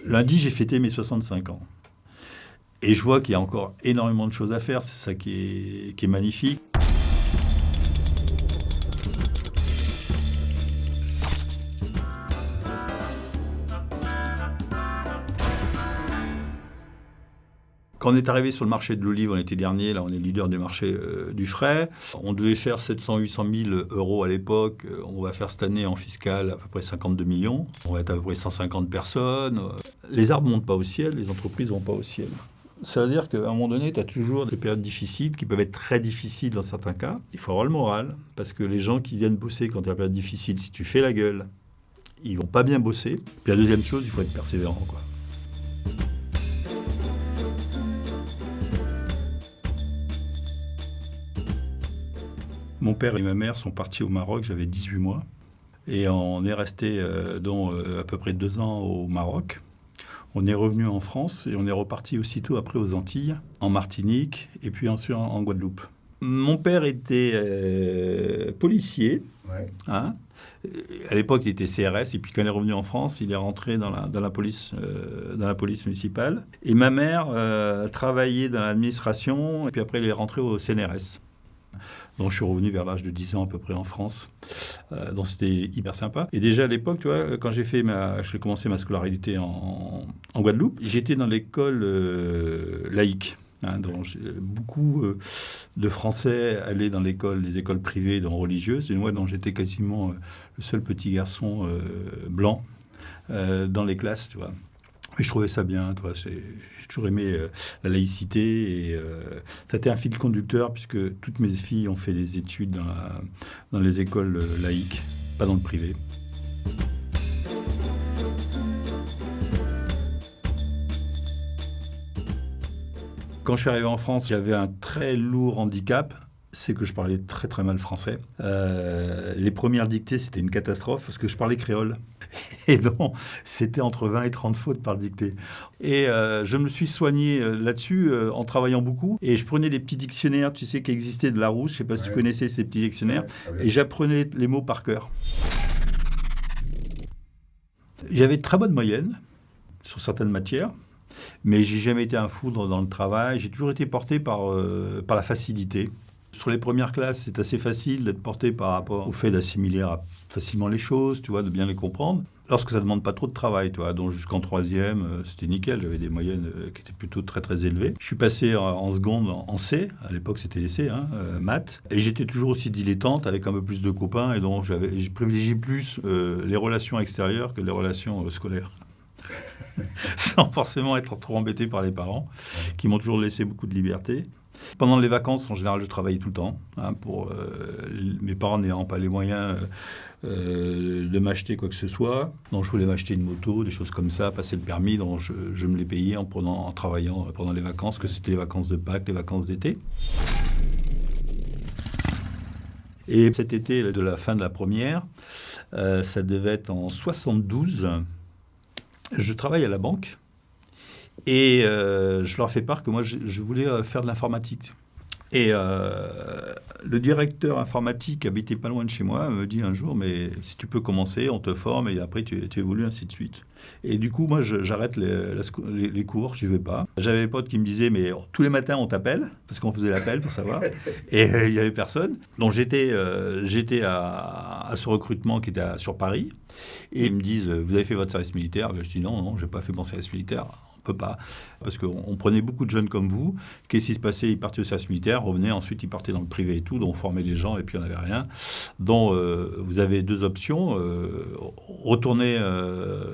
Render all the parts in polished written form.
Lundi, j'ai fêté mes 65 ans. Et je vois qu'il y a encore énormément de choses à faire. C'est ça qui est magnifique. Quand on est arrivé sur le marché de l'olive, on était dernier, là on est leader du marché du frais. On devait faire 700-800 000 euros à l'époque. On va faire cette année en fiscal à peu près 52 millions. On va être à peu près 150 personnes. Les arbres ne montent pas au ciel, les entreprises ne vont pas au ciel. Ça veut dire qu'à un moment donné, tu as toujours des périodes difficiles qui peuvent être très difficiles dans certains cas. Il faut avoir le moral, parce que les gens qui viennent bosser quand il y a une période difficile, si tu fais la gueule, ils ne vont pas bien bosser. Puis la deuxième chose, il faut être persévérant, quoi. Mon père et ma mère sont partis au Maroc, j'avais 18 mois. Et on est resté à peu près 2 ans au Maroc. On est revenu en France et on est reparti aussitôt après aux Antilles, en Martinique et puis ensuite en Guadeloupe. Mon père était policier. Ouais. Hein. À l'époque, il était CRS et puis quand il est revenu en France, il est rentré dans la police municipale. Et ma mère travaillait dans l'administration et puis après, elle est rentrée au CNRS. Donc je suis revenu vers l'âge de 10 ans à peu près en France. Donc c'était hyper sympa. Et déjà à l'époque, tu vois, quand j'ai commencé ma scolarité en Guadeloupe, j'étais dans l'école laïque. Hein, donc beaucoup de Français allaient dans les écoles privées, donc religieuses. Et moi, donc, j'étais quasiment le seul petit garçon blanc dans les classes, tu vois. Et je trouvais ça bien, toi. J'ai toujours aimé la laïcité et ça a été un fil conducteur puisque toutes mes filles ont fait des études dans les écoles laïques, pas dans le privé. Quand je suis arrivé en France, j'avais un très lourd handicap. C'est que je parlais très très mal français. Les premières dictées, c'était une catastrophe parce que je parlais créole. Et donc, c'était entre 20 et 30 fautes par dictée. Et je me suis soigné là-dessus en travaillant beaucoup. Et je prenais des petits dictionnaires, tu sais, qui existaient de Larousse. Je ne sais pas si tu connaissais ces petits dictionnaires. Et j'apprenais les mots par cœur. J'avais de très bonnes moyennes sur certaines matières. Mais j'ai jamais été un foudre dans le travail. J'ai toujours été porté par la facilité. Sur les premières classes, c'est assez facile d'être porté par rapport au fait d'assimiler facilement les choses, tu vois, de bien les comprendre. Lorsque ça ne demande pas trop de travail, tu vois, donc jusqu'en troisième, c'était nickel. J'avais des moyennes qui étaient plutôt très très élevées. Je suis passé en seconde en C, à l'époque c'était les C, maths. Et j'étais toujours aussi dilettante avec un peu plus de copains. Et donc j'ai privilégié plus les relations extérieures que les relations scolaires. Sans forcément être trop embêté par les parents, qui m'ont toujours laissé beaucoup de liberté. Pendant les vacances, en général, je travaillais tout le temps. Mes parents n'ayant pas les moyens de m'acheter quoi que ce soit. Donc, je voulais m'acheter une moto, des choses comme ça, passer le permis. Donc, je me les payais en travaillant pendant les vacances, que c'était les vacances de Pâques, les vacances d'été. Et cet été, de la fin de la première, ça devait être en 72. Je travaille à la banque et je leur fais part que moi, je voulais faire de l'informatique. Et le directeur informatique habitait pas loin de chez moi, me dit un jour, mais si tu peux commencer, on te forme et après tu évolues, ainsi de suite. Et du coup, moi, j'arrête les cours, je n'y vais pas. J'avais des potes qui me disaient, mais tous les matins, on t'appelle, parce qu'on faisait l'appel pour savoir, et il n'y avait personne. Donc j'étais à ce recrutement qui était sur Paris, et ils me disent, vous avez fait votre service militaire? Je dis, non, je n'ai pas fait mon service militaire. On peut pas, parce qu'on prenait beaucoup de jeunes comme vous. Qu'est-ce qui se passait? Ils partaient au service militaire, revenaient, ensuite ils partaient dans le privé et tout, donc on formait des gens et puis on n'avait rien. Donc vous avez 2 options, retourner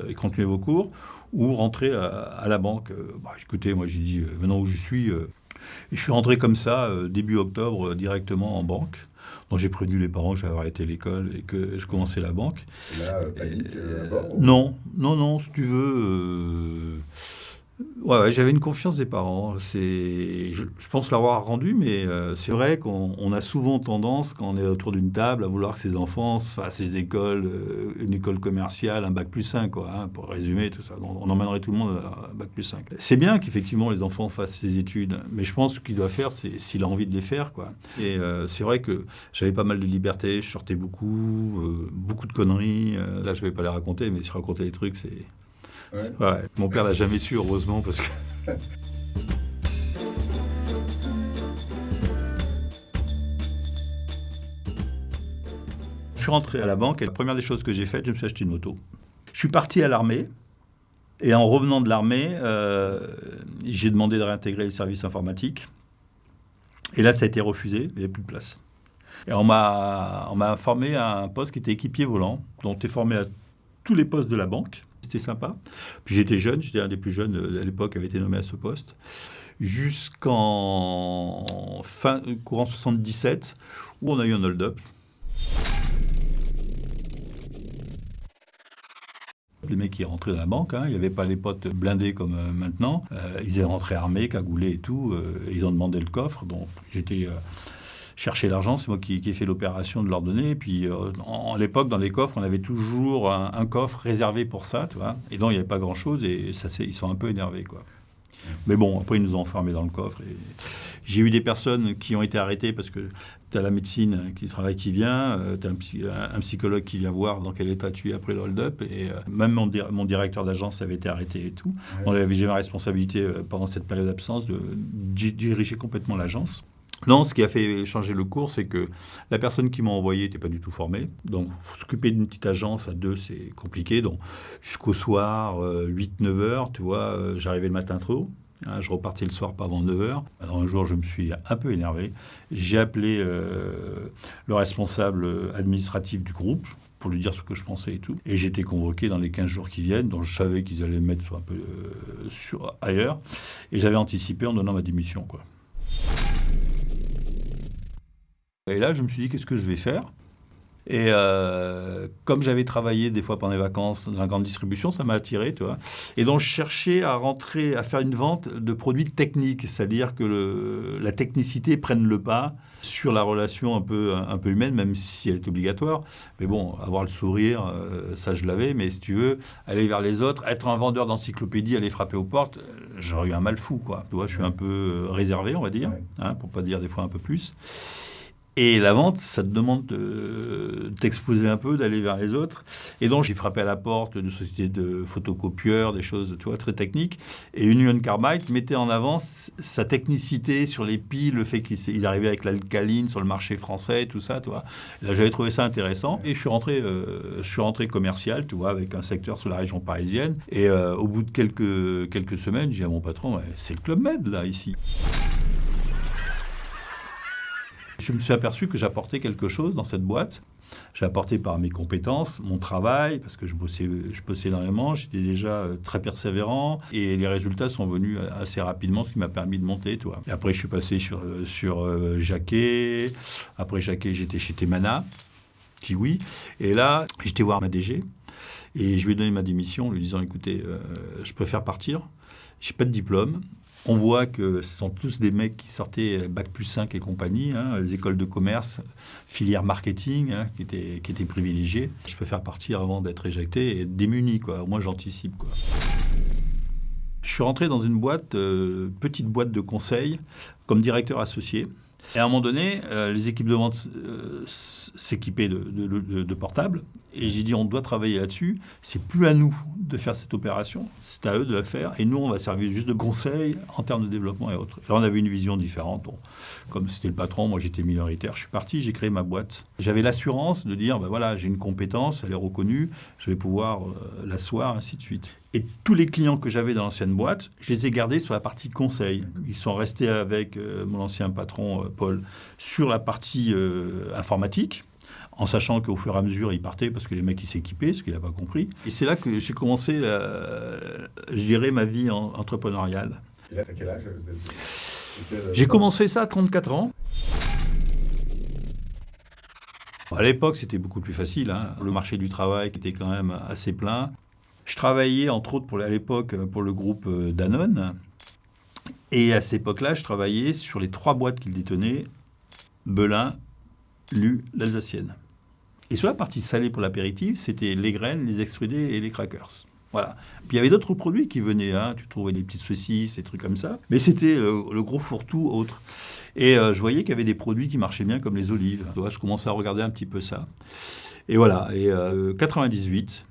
et continuer vos cours, ou rentrer à la banque. Écoutez, moi j'ai dit, maintenant où je suis, et je suis rentré comme ça, début octobre, directement en banque. Donc j'ai prévenu les parents que j'avais arrêté l'école et que je commençais la banque. Et là, panique à bord? Non, si tu veux... Ouais, j'avais une confiance des parents. Je pense l'avoir rendu, mais c'est vrai qu'on a souvent tendance, quand on est autour d'une table, à vouloir que ses enfants fassent ses écoles, une école commerciale, un bac+5, quoi, hein, pour résumer tout ça. Donc, on emmènerait tout le monde à bac+5. C'est bien qu'effectivement les enfants fassent ces études, mais je pense que ce qu'il doit faire, c'est s'il a envie de les faire, quoi. Et c'est vrai que j'avais pas mal de liberté, je sortais beaucoup de conneries. Là, je vais pas les raconter, mais si je racontais les trucs, Ouais. Ouais, mon père l'a jamais su, heureusement, parce que... Je suis rentré à la banque et la première des choses que j'ai faites, je me suis acheté une moto. Je suis parti à l'armée et en revenant de l'armée, j'ai demandé de réintégrer le service informatique. Et là, ça a été refusé, il n'y avait plus de place. Et on m'a formé à un poste qui était équipier volant, donc tu es formé à tous les postes de la banque. C'était sympa. Puis j'étais jeune, j'étais un des plus jeunes à l'époque, avait été nommé à ce poste. Jusqu'en courant 77, où on a eu un hold-up. Les mecs qui rentraient dans la banque, il n'y avait pas les potes blindés comme maintenant. Ils étaient rentrés armés, cagoulés et tout. Et ils ont demandé le coffre. Donc j'étais chercher l'argent, c'est moi qui ai fait l'opération de leur donner. Et puis à l'époque, dans les coffres, on avait toujours un coffre réservé pour ça, tu vois. Et donc il n'y avait pas grand-chose et ils sont un peu énervés, quoi. Mais bon, après ils nous ont enfermés dans le coffre. Et j'ai eu des personnes qui ont été arrêtées parce que tu as la médecine qui travaille, qui vient, tu as un psychologue qui vient voir dans quel état tu es après le hold-up. Et même mon directeur d'agence avait été arrêté et tout. Ouais. J'ai ma responsabilité pendant cette période d'absence de diriger complètement l'agence. Non, ce qui a fait changer le cours, c'est que la personne qui m'a envoyé n'était pas du tout formée. Donc, s'occuper d'une petite agence à deux, c'est compliqué. Donc, jusqu'au soir, 8-9 heures, tu vois, j'arrivais le matin trop. Je repartais le soir pas avant 9 heures. Alors, un jour, je me suis un peu énervé. J'ai appelé le responsable administratif du groupe pour lui dire ce que je pensais et tout. Et j'ai été convoqué dans les 15 jours qui viennent, donc je savais qu'ils allaient me mettre un peu ailleurs. Et j'avais anticipé en donnant ma démission, quoi. Et là, je me suis dit, qu'est-ce que je vais faire ? Et comme j'avais travaillé des fois pendant les vacances dans la grande distribution, ça m'a attiré, tu vois. Et donc, je cherchais à faire une vente de produits techniques, c'est-à-dire que la technicité prenne le pas sur la relation un peu humaine, même si elle est obligatoire. Mais bon, avoir le sourire, ça je l'avais. Mais si tu veux, aller vers les autres, être un vendeur d'encyclopédie, aller frapper aux portes, j'aurais eu un mal fou, quoi. Tu vois, je suis un peu réservé, on va dire, pour pas dire des fois un peu plus. Et la vente, ça te demande de t'exposer un peu, d'aller vers les autres. Et donc, j'ai frappé à la porte de sociétés de photocopieurs, des choses, tu vois, très techniques. Et Union Carbide mettait en avant sa technicité sur les piles, le fait qu'ils arrivaient avec l'alcaline sur le marché français, tout ça, tu vois. Là, j'avais trouvé ça intéressant. Et je suis rentré commercial, tu vois, avec un secteur sur la région parisienne. Et au bout de quelques semaines, j'ai dit à mon patron, c'est le Club Med, là, ici. Je me suis aperçu que j'apportais quelque chose dans cette boîte. J'ai apporté par mes compétences, mon travail, parce que je bossais énormément, j'étais déjà très persévérant, et les résultats sont venus assez rapidement, ce qui m'a permis de monter, tu vois. Et après, je suis passé sur Jacquet. Après Jacquet, j'étais chez Temana, Kiwi. Et là, j'étais voir ma DG, et je lui ai donné ma démission en lui disant, écoutez, je préfère partir, j'ai pas de diplôme. On voit que ce sont tous des mecs qui sortaient Bac+5 et compagnie, les écoles de commerce, filière marketing, qui étaient privilégiées. Je préfère partir avant d'être éjecté et être démuni, quoi. Au moins, j'anticipe, quoi. Je suis rentré dans une petite boîte de conseil, comme directeur associé. Et à un moment donné, les équipes de vente s'équipaient de portables. Et j'ai dit, on doit travailler là-dessus. C'est plus à nous de faire cette opération, c'est à eux de la faire. Et nous, on va servir juste de conseil en termes de développement et autres. Et là, on avait une vision différente. Bon, comme c'était le patron, moi, j'étais minoritaire. Je suis parti, j'ai créé ma boîte. J'avais l'assurance de dire, voilà, j'ai une compétence, elle est reconnue, je vais pouvoir l'asseoir, ainsi de suite. Et tous les clients que j'avais dans l'ancienne boîte, je les ai gardés sur la partie conseil. Ils sont restés avec mon ancien patron, Paul, sur la partie informatique, en sachant qu'au fur et à mesure, ils partaient parce que les mecs, ils s'équipaient, ce qu'il n'a pas compris. Et c'est là que j'ai commencé, je dirais, ma vie entrepreneuriale. Et là, t'as quel âge ? J'ai commencé ça à 34 ans. À l'époque, c'était beaucoup plus facile. Le marché du travail était quand même assez plein. Je travaillais, entre autres, à l'époque, pour le groupe Danone. Et à cette époque-là, je travaillais sur les 3 boîtes qu'il détenait, Belin, Lu, l'Alsacienne. Et sur la partie salée pour l'apéritif, c'était les graines, les extrudés et les crackers. Voilà. Puis il y avait d'autres produits qui venaient. Tu trouvais des petites saucisses, des trucs comme ça. Mais c'était le gros fourre-tout autre. Et je voyais qu'il y avait des produits qui marchaient bien, comme les olives. Je commençais à regarder un petit peu ça. Et voilà. Et 98...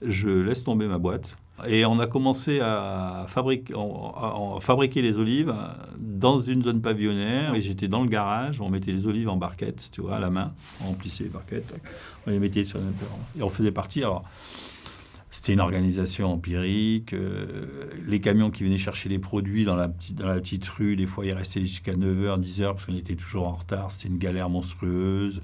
je laisse tomber ma boîte Et on a commencé à fabriquer les olives dans une zone pavillonnaire. Et j'étais dans le garage, on mettait les olives en barquettes, tu vois, à la main. On remplissait les barquettes, on les mettait sur notre... Et on faisait partie. Alors, c'était une organisation empirique. Les camions qui venaient chercher les produits dans la petite rue, des fois, ils restaient jusqu'à 9h, 10h, parce qu'on était toujours en retard. C'était une galère monstrueuse.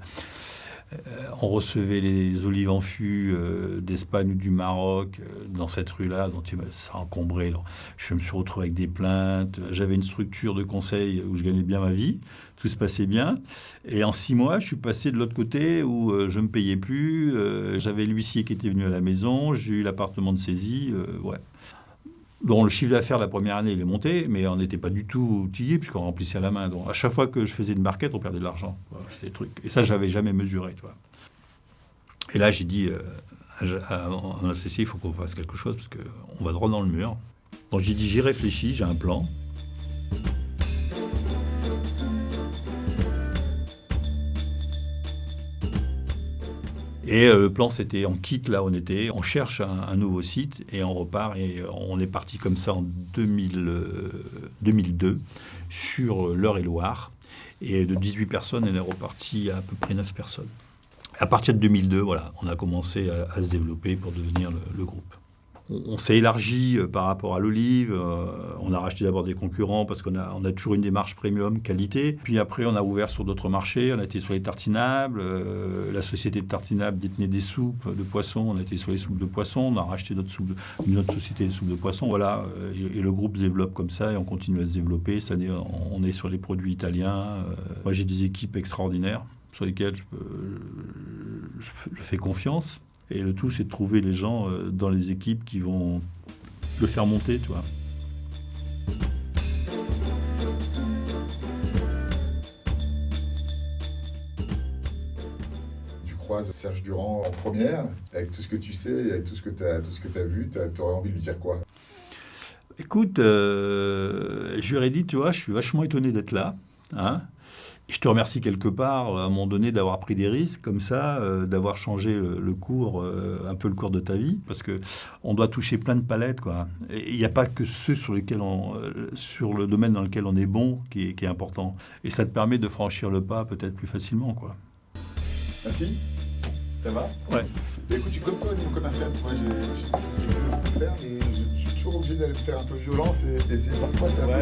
On recevait les olives en fût d'Espagne ou du Maroc dans cette rue-là, dont ça encombrait. Donc, je me suis retrouvé avec des plaintes. J'avais une structure de conseil où je gagnais bien ma vie. Tout se passait bien. Et en 6 mois, je suis passé de l'autre côté où je ne me payais plus. J'avais l'huissier qui était venu à la maison. J'ai eu l'appartement de saisie. Ouais. Bon, le chiffre d'affaires la première année, il est monté, mais on n'était pas du tout outillé puisqu'on remplissait à la main. Donc, à chaque fois que je faisais une barquette, on perdait de l'argent. Voilà, c'était des trucs. Et ça, je n'avais jamais mesuré. Tu vois. Et là, j'ai dit à mon associé, il faut qu'on fasse quelque chose parce qu'on va droit dans le mur. Donc, j'ai dit, j'y réfléchis, j'ai un plan. Et le plan, c'était, on quitte là où on était, on cherche un nouveau site et on repart. Et on est parti comme ça en 2002 sur l'Eure-et-Loire. Et de 18 personnes, on est reparti à peu près 9 personnes. À partir de 2002, voilà, on a commencé à se développer pour devenir le groupe. On s'est élargi par rapport à l'olive. On a racheté d'abord des concurrents parce qu'on a toujours une démarche premium qualité. Puis après, on a ouvert sur d'autres marchés. On a été sur les tartinables. La société de tartinables détenait des soupes de poisson. On a été sur les soupes de poisson. On a racheté notre société de soupes de poisson. Voilà. Et le groupe se développe comme ça et on continue à se développer. Cette année, on est sur les produits italiens. Moi, j'ai des équipes extraordinaires sur lesquelles je fais confiance. Et le tout, c'est de trouver les gens dans les équipes qui vont le faire monter, tu vois. Tu croises Serge Durand en première, avec tout ce que tu sais, avec tout ce que tu as vu, tu aurais envie de lui dire quoi? Écoute, je lui aurais dit, tu vois, je suis vachement étonné d'être là, hein. Je te remercie quelque part, à un moment donné, d'avoir pris des risques comme ça, d'avoir changé le cours, un peu le cours de ta vie, parce qu'on doit toucher plein de palettes, quoi. Et il n'y a pas que ceux sur le domaine dans lequel on est bon qui est important. Et ça te permet de franchir le pas peut-être plus facilement, quoi. Merci. Ça va? Ouais. Mais écoute, comme toi au niveau commercial, moi je sais que je peux faire, mais je suis toujours obligé d'aller me faire un peu violence et parfois c'est un peu...